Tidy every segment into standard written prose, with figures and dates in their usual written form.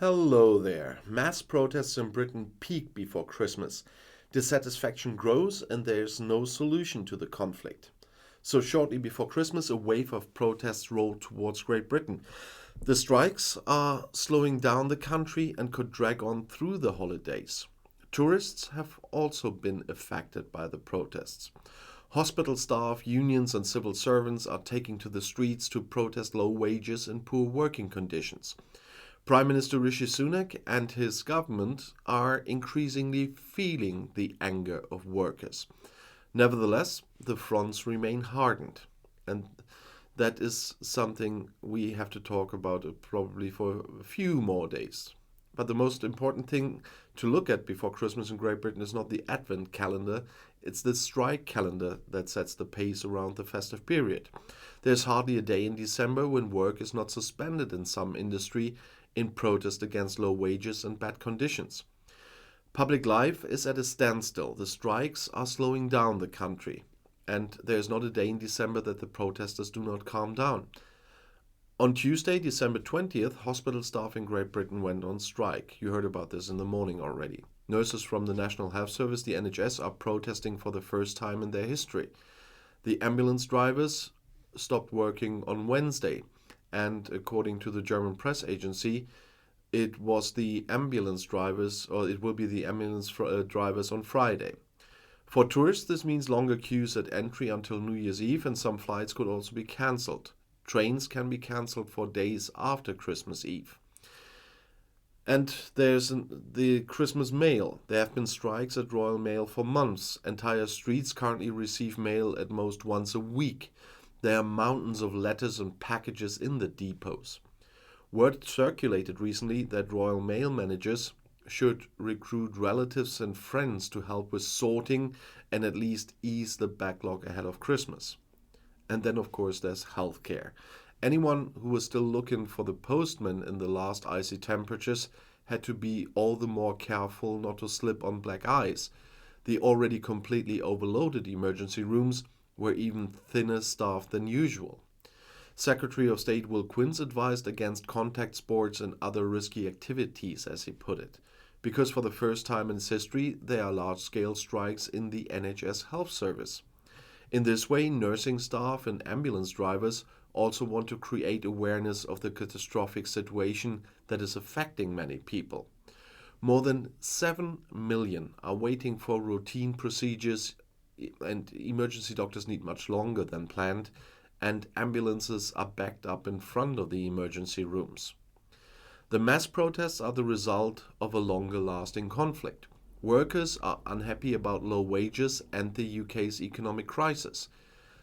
Hello there. Mass protests in Britain peak before Christmas. Dissatisfaction grows and there's no solution to the conflict. So, shortly before Christmas, a wave of protests rolled towards Great Britain. The strikes are slowing down the country and could drag on through the holidays. Tourists have also been affected by the protests. Hospital staff, unions, and civil servants are taking to the streets to protest low wages and poor working conditions. Prime Minister Rishi Sunak and his government are increasingly feeling the anger of workers. Nevertheless, the fronts remain hardened, and that is something we have to talk about probably for a few more days. But the most important thing to look at before Christmas in Great Britain is not the Advent calendar, it's the strike calendar that sets the pace around the festive period. There's hardly a day in December when work is not suspended in some industry in protest against low wages and bad conditions. Public life is at a standstill. The strikes are slowing down the country, and there's not a day in December that the protesters do not calm down. On Tuesday, December 20th, hospital staff in Great Britain went on strike. You heard about this in the morning already. Nurses from the National Health Service, the NHS, are protesting for the first time in their history. The ambulance drivers stopped working on Wednesday, and according to the German press agency, it was the ambulance drivers, or it will be the ambulance drivers on Friday. For tourists, this means longer queues at entry until New Year's Eve, and some flights could also be cancelled. Trains can be cancelled for days after Christmas Eve. And there's the Christmas mail. There have been strikes at Royal Mail for months. Entire streets currently receive mail at most once a week. There are mountains of letters and packages in the depots. Word circulated recently that Royal Mail managers should recruit relatives and friends to help with sorting and at least ease the backlog ahead of Christmas. And then, of course, there's healthcare. Anyone who was still looking for the postman in the last icy temperatures had to be all the more careful not to slip on black ice. The already completely overloaded emergency rooms were even thinner staffed than usual. Secretary of State Will Quince advised against contact sports and other risky activities, as he put it, because for the first time in its history there are large-scale strikes in the NHS health service. In this way, nursing staff and ambulance drivers also want to create awareness of the catastrophic situation that is affecting many people. More than 7 million are waiting for routine procedures, and emergency doctors need much longer than planned, and ambulances are backed up in front of the emergency rooms. The mass protests are the result of a longer-lasting conflict. Workers are unhappy about low wages and the UK's economic crisis.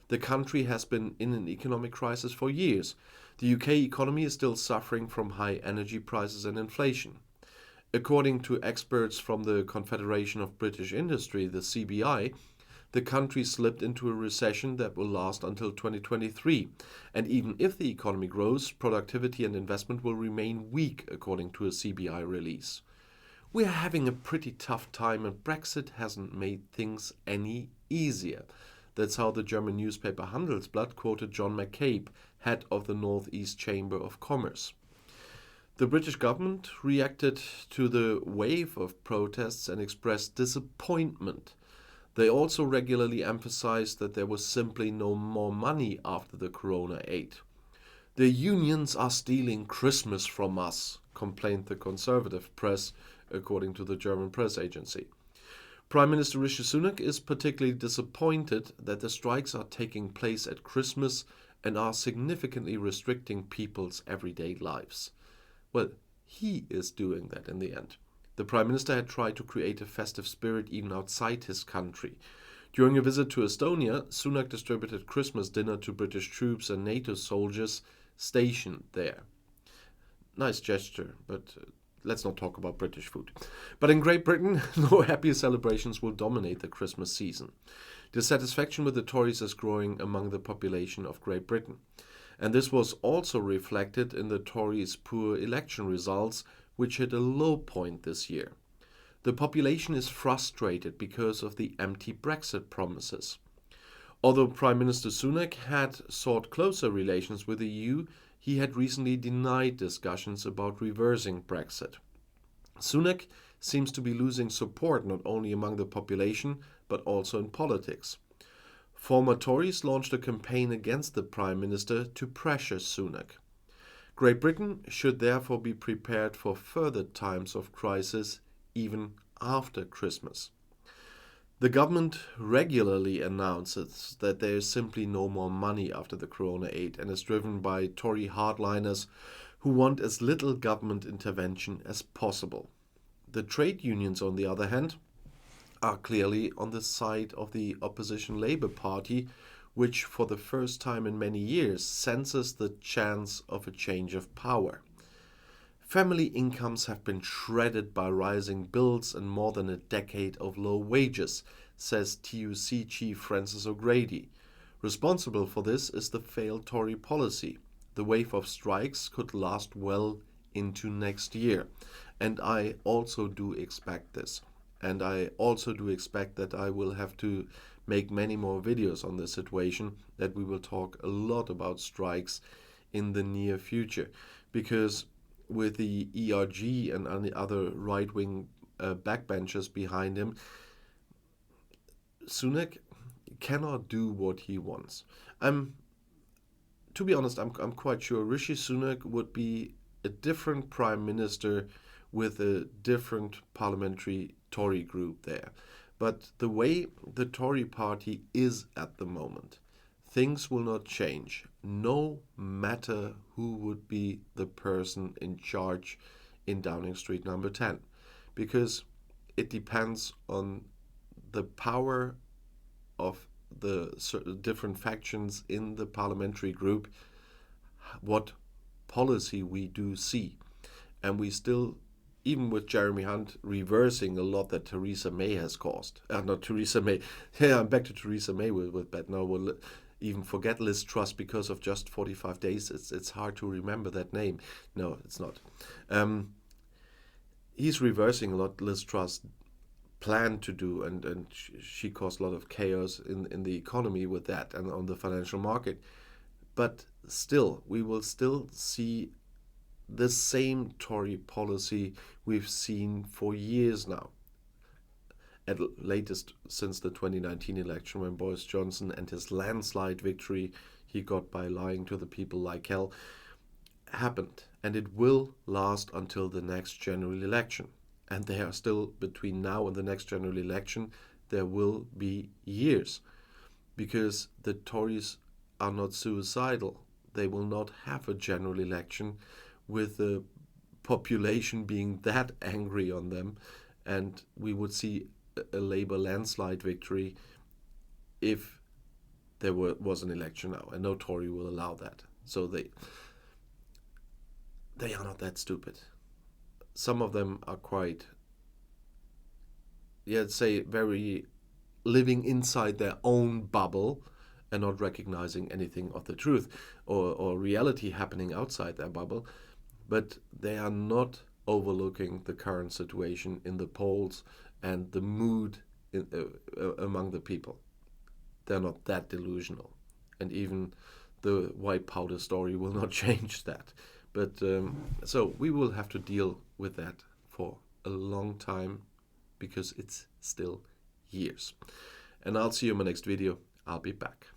The country has been in an economic crisis for years. The UK economy is still suffering from high energy prices and inflation. According to experts from the Confederation of British Industry, the CBI, the country slipped into a recession that will last until 2023. And even if the economy grows, productivity and investment will remain weak, according to a CBI release. We are having a pretty tough time, and Brexit hasn't made things any easier. That's how the German newspaper Handelsblatt quoted John McCabe, head of the North East Chamber of Commerce. The British government reacted to the wave of protests and expressed disappointment. They also regularly emphasized that there was simply no more money after the corona aid. The unions are stealing Christmas from us, complained the conservative press, according to the German press agency. Prime Minister Rishi Sunak is particularly disappointed that the strikes are taking place at Christmas and are significantly restricting people's everyday lives. Well, he is doing that in the end. The Prime Minister had tried to create a festive spirit even outside his country. During a visit to Estonia, Sunak distributed Christmas dinner to British troops and NATO soldiers stationed there. Nice gesture, but let's not talk about British food. But in Great Britain, no happy celebrations will dominate the Christmas season. Dissatisfaction with the Tories is growing among the population of Great Britain. And this was also reflected in the Tories' poor election results, which hit a low point this year. The population is frustrated because of the empty Brexit promises. Although Prime Minister Sunak had sought closer relations with the EU, he had recently denied discussions about reversing Brexit. Sunak seems to be losing support not only among the population but also in politics. Former Tories launched a campaign against the Prime Minister to pressure Sunak. Great Britain should therefore be prepared for further times of crisis even after Christmas. The government regularly announces that there is simply no more money after the Corona aid and is driven by Tory hardliners who want as little government intervention as possible. The trade unions, on the other hand, are clearly on the side of the opposition Labour Party, which for the first time in many years senses the chance of a change of power. Family incomes have been shredded by rising bills and more than a decade of low wages, says TUC chief Francis O'Grady. Responsible for this is the failed Tory policy. The wave of strikes could last well into next year. And I also do expect this. And I also do expect that I will have to make many more videos on this situation, that we will talk a lot about strikes in the near future. Because with the ERG and the other right-wing backbenchers behind him, Sunak cannot do what he wants. To be honest, I'm quite sure Rishi Sunak would be a different prime minister with a different parliamentary Tory group there. But the way the Tory party is at the moment, things will not change, no matter who would be the person in charge in Downing Street number 10. Because it depends on the power of the different factions in the parliamentary group, what policy we do see. And we still, even with Jeremy Hunt reversing a lot that Theresa May has caused. Not Theresa May. Yeah, I'm back to Theresa May with that. No, we'll even forget Liz Truss because of just 45 days. It's hard to remember that name. No, it's not. He's reversing a lot Liz Truss planned to do, and she caused a lot of chaos in the economy with that and on the financial market. But still, we will still see the same Tory policy we've seen for years now. At latest since the 2019 election, when Boris Johnson and his landslide victory he got by lying to the people like hell happened. And it will last until the next general election. And there are still, between now and the next general election, there will be years. Because the Tories are not suicidal. They will not have a general election with the population being that angry on them, and we would see a Labour landslide victory if there was an election now, and no Tory will allow that. So they are not that stupid. Some of them are quite, very living inside their own bubble and not recognizing anything of the truth or reality happening outside their bubble. But they are not overlooking the current situation in the polls and the mood among the people. They're not that delusional. And even the white powder story will not change that. But so we will have to deal with that for a long time, because it's still years. And I'll see you in my next video. I'll be back.